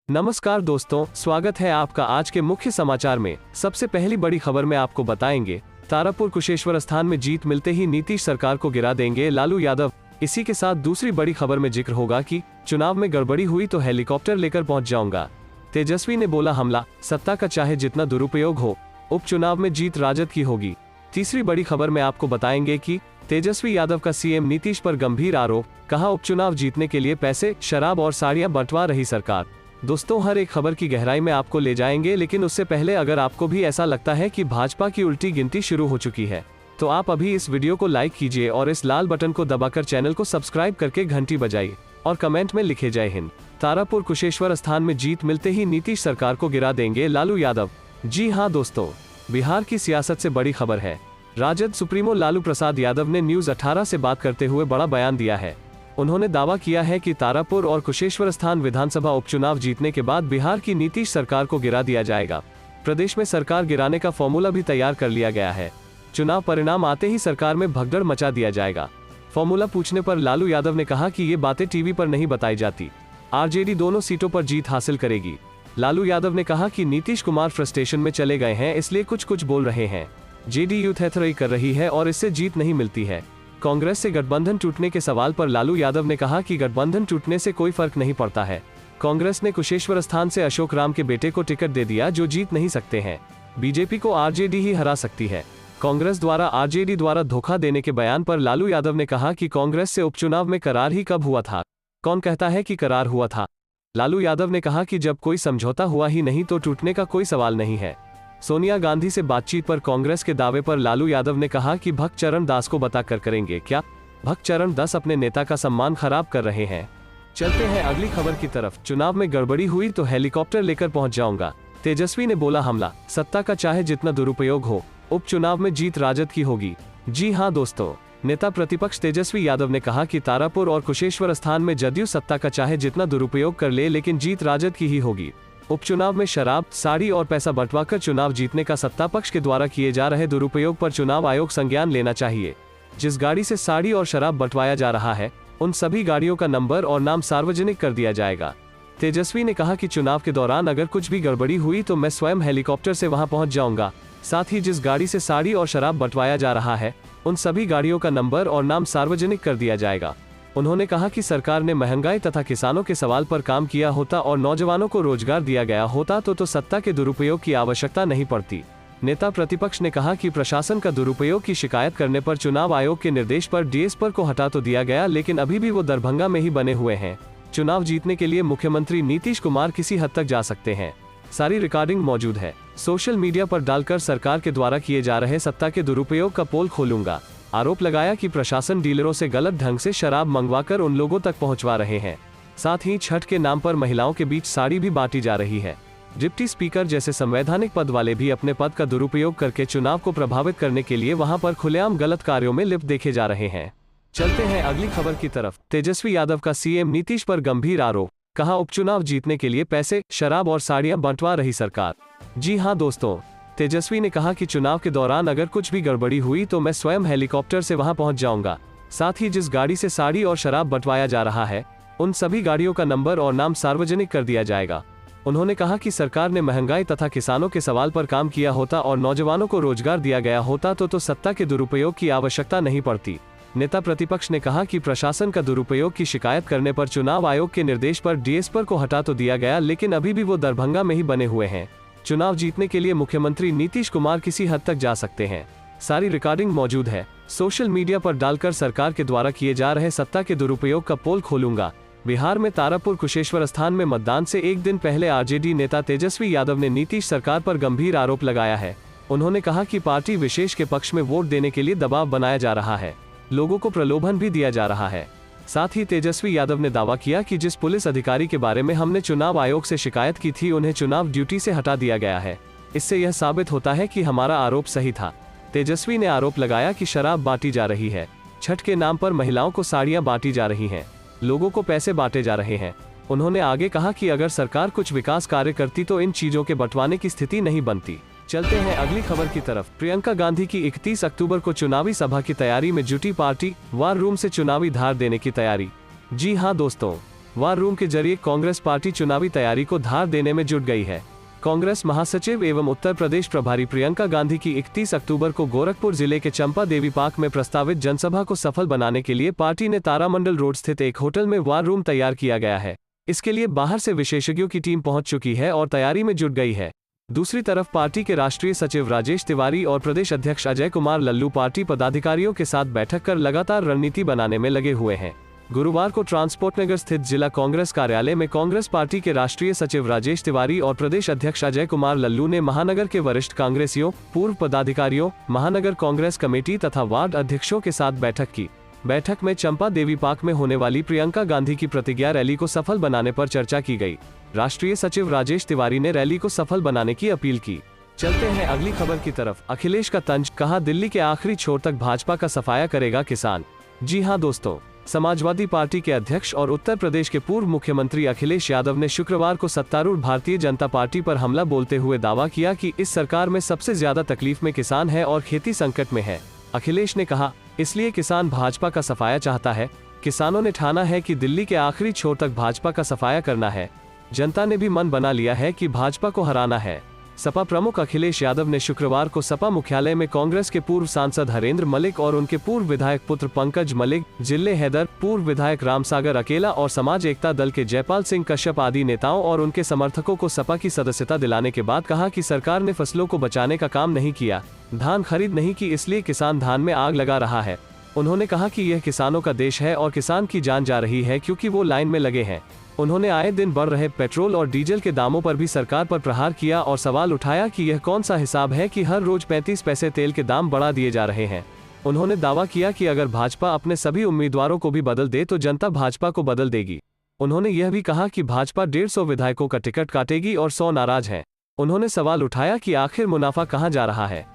नमस्कार दोस्तों, स्वागत है आपका आज के मुख्य समाचार में। सबसे पहली बड़ी खबर में आपको बताएंगे, तारापुर कुशेश्वर स्थान में जीत मिलते ही नीतीश सरकार को गिरा देंगे लालू यादव। इसी के साथ दूसरी बड़ी खबर में जिक्र होगा कि चुनाव में गड़बड़ी हुई तो हेलीकॉप्टर लेकर पहुंच जाऊंगा। तेजस्वी ने बोला हमला, सत्ता का चाहे जितना दुरुपयोग हो, उपचुनाव में जीत राजद की होगी। तीसरी बड़ी खबर में आपको बताएंगे कि तेजस्वी यादव का सीएम नीतीश पर गंभीर आरोप, कहा उपचुनाव जीतने के लिए पैसे, शराब और साड़ियां बंटवा रही सरकार। दोस्तों, हर एक खबर की गहराई में आपको ले जाएंगे, लेकिन उससे पहले अगर आपको भी ऐसा लगता है कि भाजपा की उल्टी गिनती शुरू हो चुकी है, तो आप अभी इस वीडियो को लाइक कीजिए और इस लाल बटन को दबाकर चैनल को सब्सक्राइब करके घंटी बजाइए और कमेंट में लिखे जय हिंद। तारापुर कुशेश्वर स्थान में जीत मिलते ही नीतीश सरकार को गिरा देंगे लालू यादव। जी हां दोस्तों, बिहार की सियासत से बड़ी खबर है। राजद सुप्रीमो लालू प्रसाद यादव ने न्यूज 18 से बात करते हुए बड़ा बयान दिया है। उन्होंने दावा किया है कि तारापुर और कुशेश्वर स्थान विधानसभा उपचुनाव जीतने के बाद बिहार की नीतीश सरकार को गिरा दिया जाएगा। प्रदेश में सरकार गिराने का फॉर्मूला भी तैयार कर लिया गया है। चुनाव परिणाम आते ही सरकार में भगदड़ मचा दिया जाएगा। फॉर्मूला पूछने पर लालू यादव ने कहा कि ये बातें टीवी पर नहीं बताई जाती। आरजेडी दोनों सीटों पर जीत हासिल करेगी। लालू यादव ने कहा कि नीतीश कुमार फ्रस्ट्रेशन में चले गए हैं, इसलिए कुछ बोल रहे हैं। जेडीयू थेथराई कर रही है और इससे जीत नहीं मिलती है। कांग्रेस से गठबंधन टूटने के सवाल पर लालू यादव ने कहा कि गठबंधन टूटने से कोई फर्क नहीं पड़ता है। कांग्रेस ने कुशेश्वर स्थान से अशोक राम के बेटे को टिकट दे दिया, जो जीत नहीं सकते हैं। बीजेपी को आरजेडी ही हरा सकती है। कांग्रेस द्वारा आरजेडी द्वारा धोखा देने के बयान पर लालू यादव ने कहा कि कांग्रेस से उपचुनाव में करार ही कब हुआ था? कौन कहता है कि करार हुआ था? लालू यादव ने कहा कि जब कोई समझौता हुआ ही नहीं तो टूटने का कोई सवाल नहीं है। सोनिया गांधी से बातचीत पर कांग्रेस के दावे पर लालू यादव ने कहा कि भक्त चरण दास को बताकर करेंगे क्या? भक्त चरण दास अपने नेता का सम्मान खराब कर रहे हैं। चलते हैं अगली खबर की तरफ। चुनाव में गड़बड़ी हुई तो हेलीकॉप्टर लेकर पहुंच जाऊंगा। तेजस्वी ने बोला हमला, सत्ता का चाहे जितना दुरुपयोग हो, उपचुनाव में जीत राजद की होगी। जी हां दोस्तों, नेता प्रतिपक्ष तेजस्वी यादव ने कहा कि तारापुर और कुशेश्वर स्थान में जदयू सत्ता का चाहे जितना दुरुपयोग कर ले, लेकिन जीत राजद की ही होगी। उपचुनाव में शराब, साड़ी और पैसा बंटवाकर चुनाव जीतने का सत्ता पक्ष के द्वारा किए जा रहे दुरुपयोग पर चुनाव आयोग संज्ञान लेना चाहिए। जिस गाड़ी से साड़ी और शराब बंटवाया जा रहा है, उन सभी गाड़ियों का नंबर और नाम सार्वजनिक कर दिया जाएगा। तेजस्वी ने कहा कि चुनाव के दौरान अगर कुछ भी गड़बड़ी हुई तो मैं स्वयं हेलीकॉप्टर से वहां पहुंच जाऊंगा। साथ ही जिस गाड़ी से साड़ी और शराब बंटवाया जा रहा है, उन सभी गाड़ियों का नंबर और नाम सार्वजनिक कर दिया जाएगा। उन्होंने कहा कि सरकार ने महंगाई तथा किसानों के सवाल पर काम किया होता और नौजवानों को रोजगार दिया गया होता तो सत्ता के दुरुपयोग की आवश्यकता नहीं पड़ती। नेता प्रतिपक्ष ने कहा कि प्रशासन का दुरुपयोग की शिकायत करने पर चुनाव आयोग के निर्देश पर डीएस को हटा तो दिया गया, लेकिन अभी भी वो दरभंगा में ही बने हुए हैं। चुनाव जीतने के लिए मुख्यमंत्री नीतीश कुमार किसी हद तक जा सकते हैं। सारी रिकॉर्डिंग मौजूद है। सोशल मीडिया पर डालकर सरकार के द्वारा किए जा रहे सत्ता के दुरुपयोग का पोल खोलूंगा। आरोप लगाया कि प्रशासन डीलरों से गलत ढंग से शराब मंगवाकर उन लोगों तक पहुंचवा रहे हैं। साथ ही छठ के नाम पर महिलाओं के बीच साड़ी भी बांटी जा रही है। डिप्टी स्पीकर जैसे संवैधानिक पद वाले भी अपने पद का दुरुपयोग करके चुनाव को प्रभावित करने के लिए वहां पर खुलेआम गलत कार्यों में लिप्त देखे जा रहे हैं। चलते हैं अगली खबर की तरफ। तेजस्वी यादव का सीएम नीतीश पर गंभीर आरोप, कहा उपचुनाव जीतने के लिए पैसे, शराब और साड़ियां बंटवा रही सरकार। जी हां दोस्तों, तेजस्वी ने कहा कि चुनाव के दौरान अगर कुछ भी गड़बड़ी हुई तो मैं स्वयं हेलीकॉप्टर से वहां पहुंच जाऊंगा। साथ ही जिस गाड़ी से साड़ी और शराब बंटवाया जा रहा है, उन सभी गाड़ियों का नंबर और नाम सार्वजनिक कर दिया जाएगा। उन्होंने कहा कि सरकार ने महंगाई तथा किसानों के सवाल पर काम किया होता और नौजवानों को रोजगार दिया गया होता तो सत्ता के दुरुपयोग की आवश्यकता नहीं पड़ती। नेता प्रतिपक्ष ने कहा कि प्रशासन का दुरुपयोग की शिकायत करने पर चुनाव आयोग के निर्देश पर डीएस को हटा तो दिया गया, लेकिन अभी भी वो दरभंगा में ही बने हुए हैं। चुनाव जीतने के लिए मुख्यमंत्री नीतीश कुमार किसी हद तक जा सकते हैं। सारी रिकॉर्डिंग मौजूद है। सोशल मीडिया पर डालकर सरकार के द्वारा किए जा रहे सत्ता के दुरुपयोग का पोल खोलूंगा। बिहार में तारापुर कुशेश्वर स्थान में मतदान से एक दिन पहले आरजेडी नेता तेजस्वी यादव ने नीतीश सरकार पर गंभीर आरोप लगाया है। उन्होंने कहा कि पार्टी विशेष के पक्ष में वोट देने के लिए दबाव बनाया जा रहा है, लोगों को प्रलोभन भी दिया जा रहा है। साथ ही तेजस्वी यादव ने दावा किया कि जिस पुलिस अधिकारी के बारे में हमने चुनाव आयोग से शिकायत की थी, उन्हें चुनाव ड्यूटी से हटा दिया गया है। इससे यह साबित होता है कि हमारा आरोप सही था। तेजस्वी ने आरोप लगाया कि शराब बांटी जा रही है, छठ के नाम पर महिलाओं को साड़ियां बांटी जा रही हैं, लोगों को पैसे बांटे जा रहे हैं। उन्होंने आगे कहा कि अगर सरकार कुछ विकास कार्य करती तो इन चीजों के बंटवाने की स्थिति नहीं बनती। चलते हैं अगली खबर की तरफ। प्रियंका गांधी की 31 अक्टूबर को चुनावी सभा की तैयारी में जुटी पार्टी, वार रूम से चुनावी धार देने की तैयारी। जी हां दोस्तों, वार रूम के जरिए कांग्रेस पार्टी चुनावी तैयारी को धार देने में जुट गई है। कांग्रेस महासचिव एवं उत्तर प्रदेश प्रभारी प्रियंका गांधी की 31 अक्टूबर को गोरखपुर जिले के चंपा देवी पार्क में प्रस्तावित जनसभा को सफल बनाने के लिए पार्टी ने तारामंडल रोड स्थित एक होटल में वार रूम तैयार किया गया है। इसके लिए बाहर से विशेषज्ञों की टीम पहुंच चुकी है और तैयारी में जुट गई है। दूसरी तरफ पार्टी के राष्ट्रीय सचिव राजेश तिवारी और प्रदेश अध्यक्ष अजय कुमार लल्लू पार्टी पदाधिकारियों के साथ बैठक कर लगातार रणनीति बनाने में लगे हुए हैं। गुरुवार को ट्रांसपोर्ट नगर स्थित जिला कांग्रेस कार्यालय में कांग्रेस पार्टी के राष्ट्रीय सचिव राजेश तिवारी और प्रदेश अध्यक्ष अजय कुमार लल्लू ने महानगर के वरिष्ठ कांग्रेसियों, पूर्व पदाधिकारियों, महानगर कांग्रेस कमेटी तथा वार्ड अध्यक्षों के साथ बैठक की। बैठक में चंपा देवी पार्क में होने वाली प्रियंका गांधी की प्रतिज्ञा रैली को सफल बनाने पर चर्चा की गई। राष्ट्रीय सचिव राजेश तिवारी ने रैली को सफल बनाने की अपील की। चलते हैं अगली खबर की तरफ। अखिलेश का तंज, कहा दिल्ली के आखिरी छोर तक भाजपा का सफाया करेगा किसान। जी हां दोस्तों, समाजवादी पार्टी के अध्यक्ष और उत्तर प्रदेश के पूर्व मुख्यमंत्री अखिलेश यादव ने शुक्रवार को सत्तारूढ़ भारतीय जनता पार्टी पर हमला बोलते हुए दावा किया कि इस सरकार में सबसे ज्यादा तकलीफ में किसान है और खेती संकट में है। अखिलेश ने कहा, इसलिए किसान भाजपा का सफाया चाहता है। किसानों ने ठाना है कि दिल्ली के आखिरी छोर तक भाजपा का सफाया करना है। जनता ने भी मन बना लिया है कि भाजपा को हराना है। सपा प्रमुख अखिलेश यादव ने शुक्रवार को सपा मुख्यालय में कांग्रेस के पूर्व सांसद हरेंद्र मलिक और उनके पूर्व विधायक पुत्र पंकज मलिक, जिले हैदर, पूर्व विधायक रामसागर अकेला और समाज एकता दल के जयपाल सिंह कश्यप आदि नेताओं और उनके समर्थकों को सपा की सदस्यता दिलाने के बाद कहा कि सरकार ने फसलों को बचाने का काम नहीं किया, धान खरीद नहीं की, इसलिए किसान धान में आग लगा रहा है। उन्होंने कहा कि यह किसानों का देश है और किसान की जान जा रही है क्योंकि वो लाइन में लगे हैं। उन्होंने आए दिन बढ़ रहे पेट्रोल और डीजल के दामों पर भी सरकार पर प्रहार किया और सवाल उठाया कि यह कौन सा हिसाब है कि हर रोज 35 पैसे तेल के दाम बढ़ा दिए जा रहे हैं। उन्होंने दावा किया कि अगर भाजपा अपने सभी उम्मीदवारों को भी बदल दे तो जनता भाजपा को बदल देगी। उन्होंने यह भी कहा कि भाजपा 150 विधायकों का टिकट काटेगी और 100 नाराज हैं। उन्होंने सवाल उठाया कि आखिर मुनाफा कहां जा रहा है।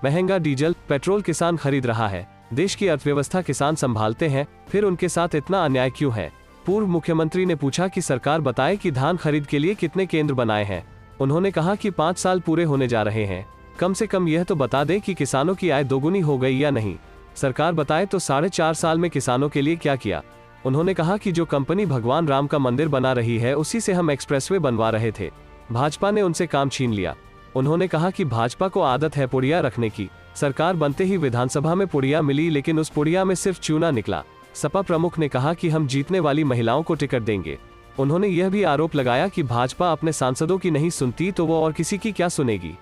महंगा डीजल, पेट्रोल किसान खरीद रहा है, देश की अर्थव्यवस्था किसान संभालते हैं, फिर उनके साथ इतना अन्याय क्यों है। पूर्व मुख्यमंत्री ने पूछा कि सरकार बताए कि धान खरीद के लिए कितने केंद्र बनाए हैं। उन्होंने कहा कि 5 साल पूरे होने जा रहे हैं, कम से कम यह तो बता दें कि किसानों की आय दोगुनी हो गई या नहीं। सरकार बताए तो 4.5 साल में किसानों के लिए क्या किया। उन्होंने कहा कि जो कंपनी भगवान राम का मंदिर बना रही है उसी से हम एक्सप्रेसवे बनवा रहे थे, भाजपा ने उनसे काम छीन लिया। उन्होंने कहा कि भाजपा को आदत है पुड़िया रखने की। सरकार बनते ही विधानसभा में पुड़िया मिली, लेकिन उस पुड़िया में सिर्फ चूना निकला। सपा प्रमुख ने कहा कि हम जीतने वाली महिलाओं को टिकट देंगे। उन्होंने यह भी आरोप लगाया कि भाजपा अपने सांसदों की नहीं सुनती तो वो और किसी की क्या सुनेगी।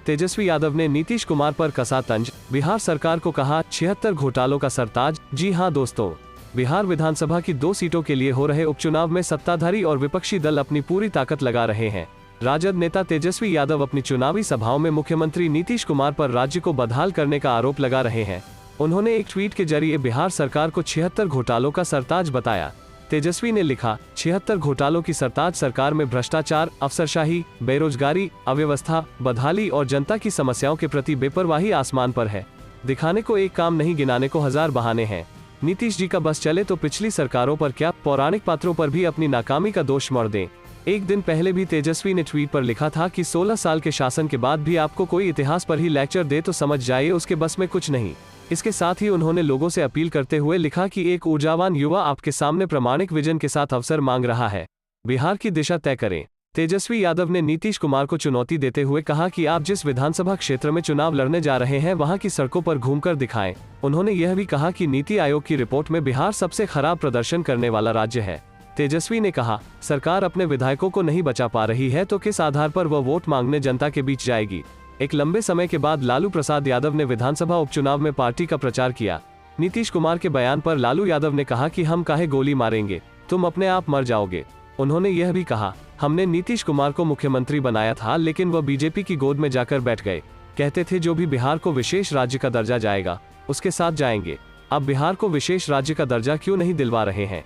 तेजस्वी यादव ने नीतीश कुमार पर कसा तंज, बिहार सरकार को कहा 76 घोटालों का सरताज। जी हां दोस्तों, बिहार विधानसभा की 2 सीटों के लिए हो रहे उपचुनाव में सत्ताधारी और विपक्षी दल अपनी पूरी ताकत लगा रहे हैं। राजद नेता तेजस्वी यादव अपनी चुनावी सभाओं में मुख्यमंत्री नीतीश कुमार पर राज्य को बदहाल करने का आरोप लगा रहे हैं। उन्होंने एक ट्वीट के जरिए बिहार सरकार को 76 घोटालों का सरताज बताया। तेजस्वी ने लिखा, 76 घोटालों की सरताज सरकार में भ्रष्टाचार, अफसरशाही, बेरोजगारी, अव्यवस्था, बदहाली और जनता की समस्याओं के प्रति बेपरवाही आसमान पर है। दिखाने को एक काम नहीं, गिनाने को 1000 बहाने हैं। नीतीश जी का बस चले तो पिछली सरकारों पर क्या, पौराणिक पात्रों पर भी अपनी नाकामी का दोष मढ़ दें। एक दिन पहले भी तेजस्वी ने ट्वीट पर लिखा था कि 16 साल के शासन के बाद भी आपको कोई इतिहास पर ही लेक्चर दे तो समझ जाइए उसके बस में कुछ नहीं। इसके साथ ही उन्होंने लोगों से अपील करते हुए लिखा कि एक ऊर्जावान युवा आपके सामने प्रामाणिक विजन के साथ अवसर मांग रहा है, बिहार की दिशा तय करें। तेजस्वी यादव ने नीतीश कुमार को चुनौती देते हुए कहा कि आप जिस विधानसभा क्षेत्र में चुनाव लड़ने जा रहे हैं वहां की सड़कों पर घूमकर दिखाएं। उन्होंने यह भी कहा कि नीति आयोग की रिपोर्ट में बिहार सबसे खराब प्रदर्शन करने वाला राज्य है। तेजस्वी ने कहा, सरकार अपने विधायकों को नहीं बचा पा रही है तो किस आधार पर वह वोट मांगने जनता के बीच जाएगी। एक लंबे समय के बाद लालू प्रसाद यादव ने विधानसभा उपचुनाव में पार्टी का प्रचार किया। नीतीश कुमार के बयान पर लालू यादव ने कहा कि हम काहे गोली मारेंगे, तुम अपने आप मर जाओगे। उन्होंने यह भी कहा, हमने नीतीश कुमार को मुख्यमंत्री बनाया था लेकिन वह बीजेपी की गोद में जाकर बैठ गए। कहते थे जो भी बिहार को विशेष राज्य का दर्जा जाएगा उसके साथ जाएंगे। अब बिहार को विशेष राज्य का दर्जा क्यों नहीं दिलवा रहे हैं।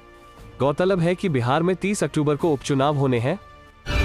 गौरतलब है कि बिहार में 30 अक्टूबर को उपचुनाव होने हैं।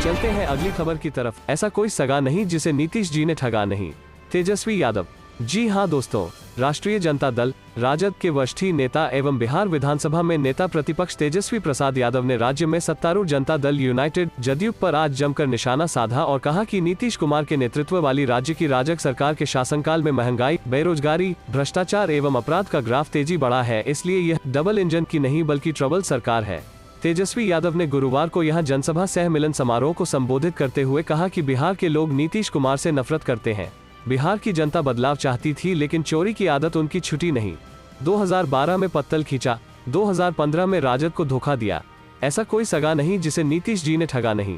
चलते हैं अगली खबर की तरफ। ऐसा कोई सगा नहीं जिसे नीतीश जी ने ठगा नहीं। तेजस्वी यादव। जी हां दोस्तों, राष्ट्रीय जनता दल राजद के वरिष्ठ नेता एवं बिहार विधानसभा में नेता प्रतिपक्ष तेजस्वी प्रसाद यादव ने राज्य में सत्तारूढ़ जनता दल यूनाइटेड जदयू पर आज जमकर निशाना साधा और कहा कि नीतीश कुमार के नेतृत्व वाली राज्य की राजग सरकार के शासनकाल में महंगाई, बेरोजगारी, भ्रष्टाचार एवं अपराध का ग्राफ तेजी बढ़ा है, इसलिए यह डबल इंजन की नहीं बल्कि ट्रबल सरकार है। तेजस्वी यादव ने गुरुवार को यहां जनसभा सह मिलन समारोह को संबोधित करते हुए कहा कि बिहार के लोग नीतीश कुमार से नफरत करते हैं। बिहार की जनता बदलाव चाहती थी, लेकिन चोरी की आदत उनकी छुटी नहीं। 2012 में पत्तल खींचा, 2015 में राजद को धोखा दिया। ऐसा कोई सगा नहीं जिसे नीतीश जी ने ठगा नहीं।